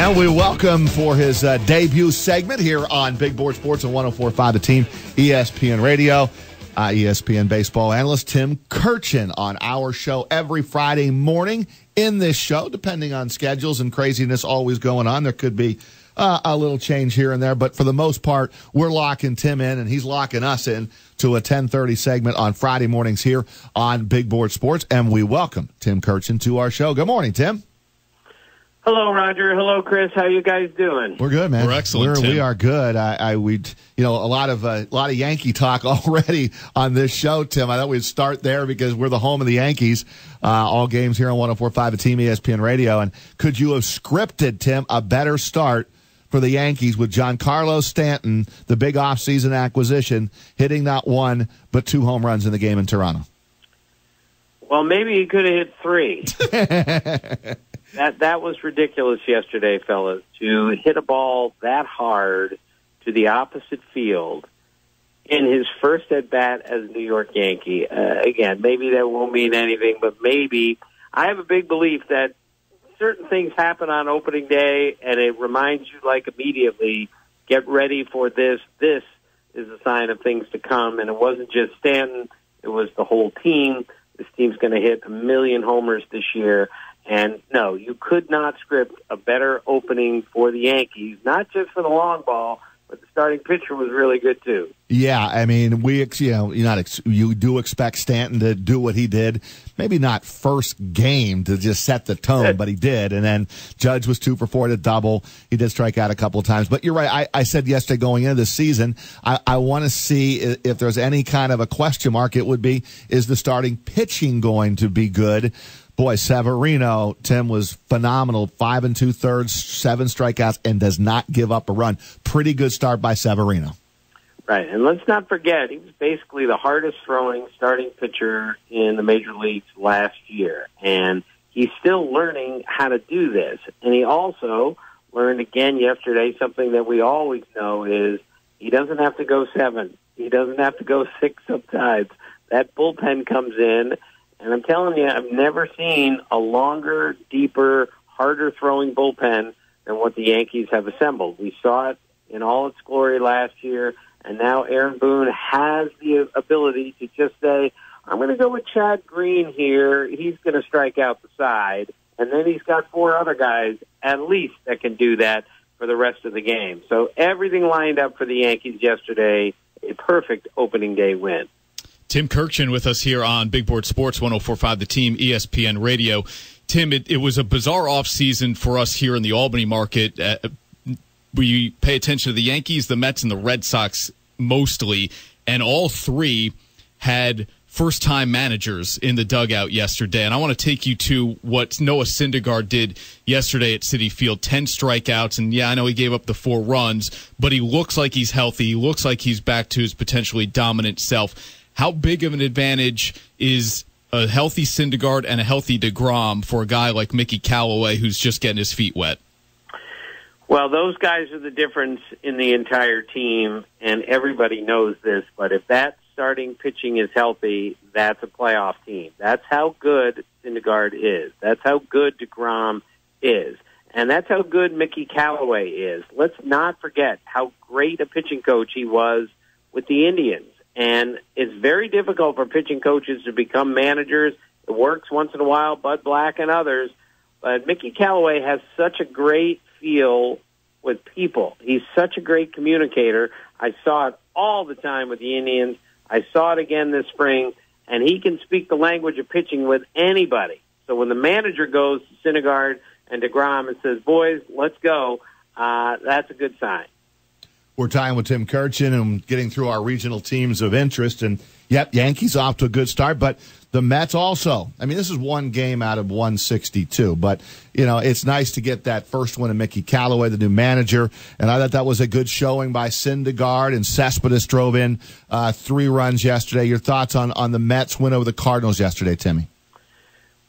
And we welcome for his debut segment here on Big Board Sports on 104.5 The Team, ESPN Radio, ESPN baseball analyst Tim Kurkjian on our show every Friday morning. In this show, depending on schedules and craziness always going on, there could be a little change here and there, but for the most part, we're locking Tim in, and he's locking us in to a 10:30 segment on Friday mornings here on Big Board Sports, and we welcome Tim Kurkjian to our show. Good morning, Tim. Hello, Roger. Hello, Chris. How you guys doing? We're good, man. We're excellent. Tim. We are good. A lot of Yankee talk already on this show, Tim. I thought we'd start there because we're the home of the Yankees. All games here on 104.5 The Team, ESPN Radio. And could you have scripted, Tim, a better start for the Yankees with Giancarlo Stanton, the big offseason acquisition, hitting not one but 2 home runs in the game in Toronto? Well, maybe he could have hit 3. That was ridiculous yesterday, fellas, to hit a ball that hard to the opposite field in his first at-bat as a New York Yankee. Again, maybe that won't mean anything, but maybe. I have a big belief that certain things happen on opening day, and it reminds you, like, immediately, get ready for this. This is a sign of things to come, and it wasn't just Stanton. It was the whole team. This team's going to hit 1 million homers this year. And, no, you could not script a better opening for the Yankees, not just for the long ball, but the starting pitcher was really good, too. Yeah, I mean, you do expect Stanton to do what he did. Maybe not first game to just set the tone, but he did. And then Judge was 2 for 4 to double. He did strike out a couple of times. But you're right. I said yesterday going into the season, I want to see if there's any kind of a question mark. It would be, is the starting pitching going to be good? Boy, Severino, Tim, was phenomenal. 5 2/3, 7 strikeouts, and does not give up a run. Pretty good start by Severino. Right, and let's not forget, he was basically the hardest-throwing starting pitcher in the major leagues last year, and he's still learning how to do this. And he also learned again yesterday something that we always know is he doesn't have to go 7. He doesn't have to go 6 sometimes. That bullpen comes in. And I'm telling you, I've never seen a longer, deeper, harder-throwing bullpen than what the Yankees have assembled. We saw it in all its glory last year, and now Aaron Boone has the ability to just say, I'm going to go with Chad Green here. He's going to strike out the side. And then he's got 4 other guys at least that can do that for the rest of the game. So everything lined up for the Yankees yesterday, a perfect opening day win. Tim Kurkjian with us here on Big Board Sports 104.5 The Team, ESPN Radio. Tim, it was a bizarre offseason for us here in the Albany market. We pay attention to the Yankees, the Mets, and the Red Sox mostly, and all 3 had first-time managers in the dugout yesterday. And I want to take you to what Noah Syndergaard did yesterday at Citi Field, 10 strikeouts. And, yeah, I know he gave up the 4 runs, but he looks like he's healthy. He looks like he's back to his potentially dominant self. How big of an advantage is a healthy Syndergaard and a healthy DeGrom for a guy like Mickey Callaway who's just getting his feet wet? Well, those guys are the difference in the entire team, and everybody knows this. But if that starting pitching is healthy, that's a playoff team. That's how good Syndergaard is. That's how good DeGrom is. And that's how good Mickey Callaway is. Let's not forget how great a pitching coach he was with the Indians. And it's very difficult for pitching coaches to become managers. It works once in a while, Bud Black and others. But Mickey Callaway has such a great feel with people. He's such a great communicator. I saw it all the time with the Indians. I saw it again this spring. And he can speak the language of pitching with anybody. So when the manager goes to Syndergaard and DeGrom and says, boys, let's go, that's a good sign. We're tying with Tim Kurkjian and getting through our regional teams of interest. And, yep, Yankees off to a good start, but the Mets also. I mean, this is 1 game out of 162, but, it's nice to get that first one in Mickey Callaway, the new manager. And I thought that was a good showing by Syndergaard, and Cespedes drove in 3 runs yesterday. Your thoughts on the Mets win over the Cardinals yesterday, Timmy?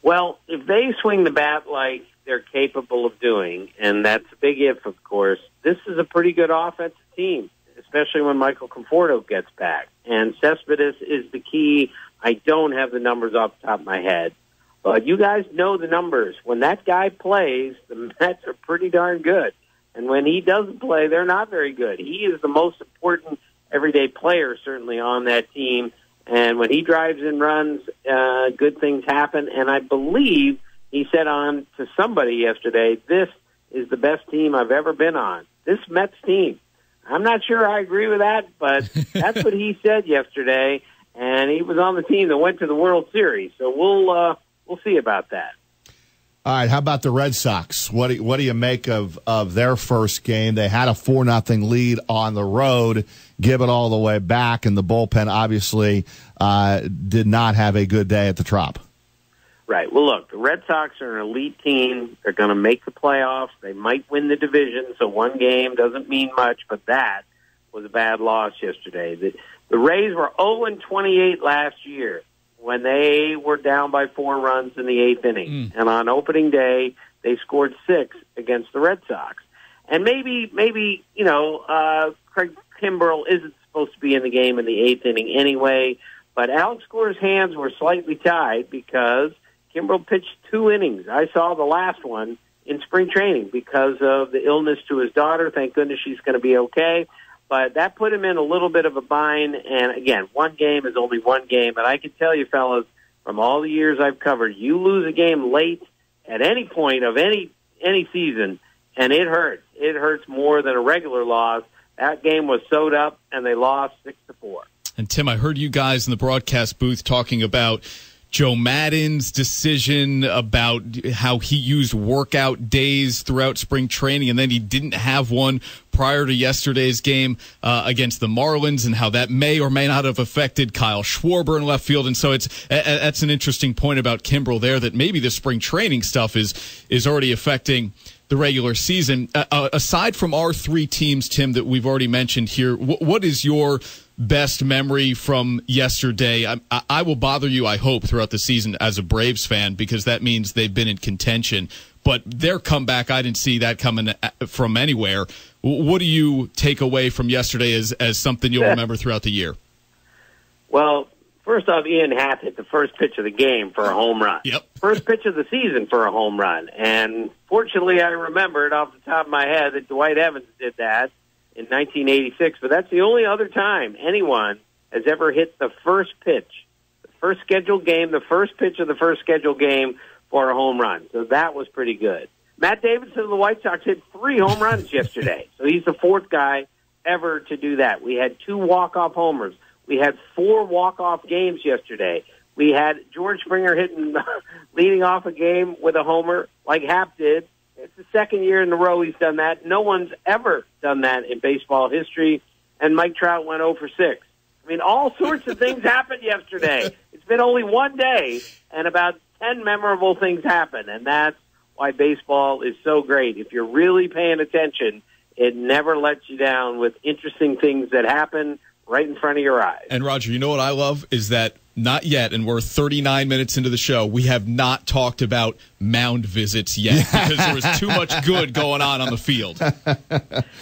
Well, if they swing the bat like they're capable of doing, and that's a big if, of course, this is a pretty good offensive team, especially when Michael Conforto gets back. And Cespedes is the key. I don't have the numbers off the top of my head. But you guys know the numbers. When that guy plays, the Mets are pretty darn good. And when he doesn't play, they're not very good. He is the most important everyday player, certainly, on that team. And when he drives and runs, good things happen. And I believe he said on to somebody yesterday, this is the best team I've ever been on. This Mets team. I'm not sure I agree with that, but that's what he said yesterday. And he was on the team that went to the World Series. So we'll see about that. All right, how about the Red Sox? What do you make of their first game? They had a 4-0 lead on the road, give it all the way back, and the bullpen obviously did not have a good day at the Trop. Right. Well, look, the Red Sox are an elite team. They're going to make the playoffs. They might win the division, so one game doesn't mean much, but that was a bad loss yesterday. The Rays were 0-28 last year when they were down by 4 runs in the 8th inning. And on opening day, they scored 6 against the Red Sox. And maybe Craig Kimbrell isn't supposed to be in the game in the 8th inning anyway, but Alex Core's hands were slightly tied because Kimbrell pitched 2 innings. I saw the last one in spring training because of the illness to his daughter. Thank goodness she's going to be okay. But that put him in a little bit of a bind. And, again, one game is only one game. And I can tell you, fellas, from all the years I've covered, you lose a game late at any point of any season, and it hurts. It hurts more than a regular loss. That game was sewed up, and they lost 6-4. And, Tim, I heard you guys in the broadcast booth talking about Joe Maddon's decision about how he used workout days throughout spring training, and then he didn't have one prior to yesterday's game against the Marlins, and how that may or may not have affected Kyle Schwarber in left field. And so that's an interesting point about Kimbrell there, that maybe the spring training stuff is already affecting the regular season. Aside from our 3 teams, Tim, that we've already mentioned here, what is your best memory from yesterday? I will bother you, I hope, throughout the season as a Braves fan, because that means they've been in contention. But their comeback, I didn't see that coming from anywhere. What do you take away from yesterday as something you'll remember throughout the year? Well, first off, Ian Happ hit the first pitch of the game for a home run. Yep. First pitch of the season for a home run. And fortunately, I remembered off the top of my head that Dwight Evans did that in 1986, but that's the only other time anyone has ever hit the first pitch, the first scheduled game, the first pitch of the first scheduled game for a home run. So that was pretty good. Matt Davidson of the White Sox hit 3 home runs yesterday, so he's the 4th guy ever to do that. We had 2 walk-off homers. We had 4 walk-off games yesterday. We had George Springer leading off a game with a homer like Happ did. It's the 2nd year in a row he's done that. No one's ever done that in baseball history. And Mike Trout went 0 for 6. I mean, all sorts of things happened yesterday. It's been only one day, and about 10 memorable things happened. And that's why baseball is so great. If you're really paying attention, it never lets you down with interesting things that happen right in front of your eyes. And, Roger, you know what I love is that not yet, and we're 39 minutes into the show, we have not talked about mound visits yet because there was too much good going on the field.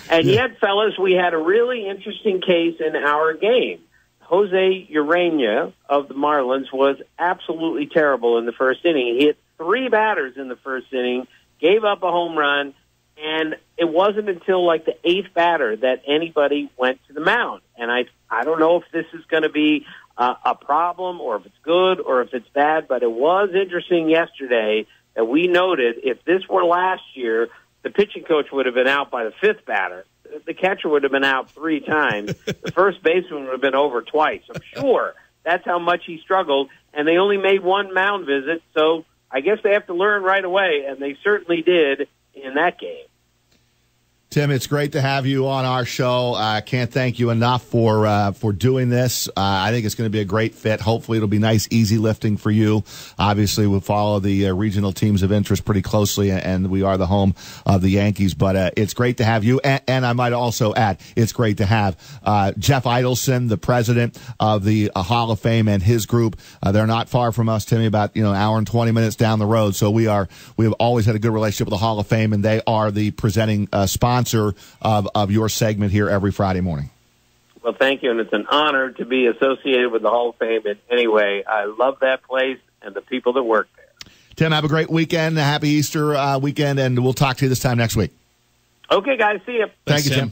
And yet, fellas, we had a really interesting case in our game. Jose Urena of the Marlins was absolutely terrible in the first inning. He hit 3 batters in the first inning, gave up a home run, and it wasn't until like the 8th batter that anybody went to the mound. And I don't know if this is going to be a problem or if it's good or if it's bad, but it was interesting yesterday that we noted if this were last year, the pitching coach would have been out by the 5th batter. The catcher would have been out 3 times. The first baseman would have been over twice. I'm sure that's how much he struggled, and they only made 1 mound visit, so I guess they have to learn right away, and they certainly did in that game. Tim, it's great to have you on our show. I can't thank you enough for doing this. I think it's going to be a great fit. Hopefully it'll be nice, easy lifting for you. Obviously, we follow the regional teams of interest pretty closely, and we are the home of the Yankees. But it's great to have you. And I might also add, it's great to have Jeff Idelson, the president of the Hall of Fame, and his group. They're not far from us, Timmy, about an hour and 20 minutes down the road. So we have always had a good relationship with the Hall of Fame, and they are the presenting sponsor of your segment here every Friday morning. Well, thank you, and it's an honor to be associated with the Hall of Fame in any way. I love that place and the people that work there. Tim, have a great weekend. A happy Easter weekend, and we'll talk to you this time next week. Okay, guys. See you. Thank you, Tim.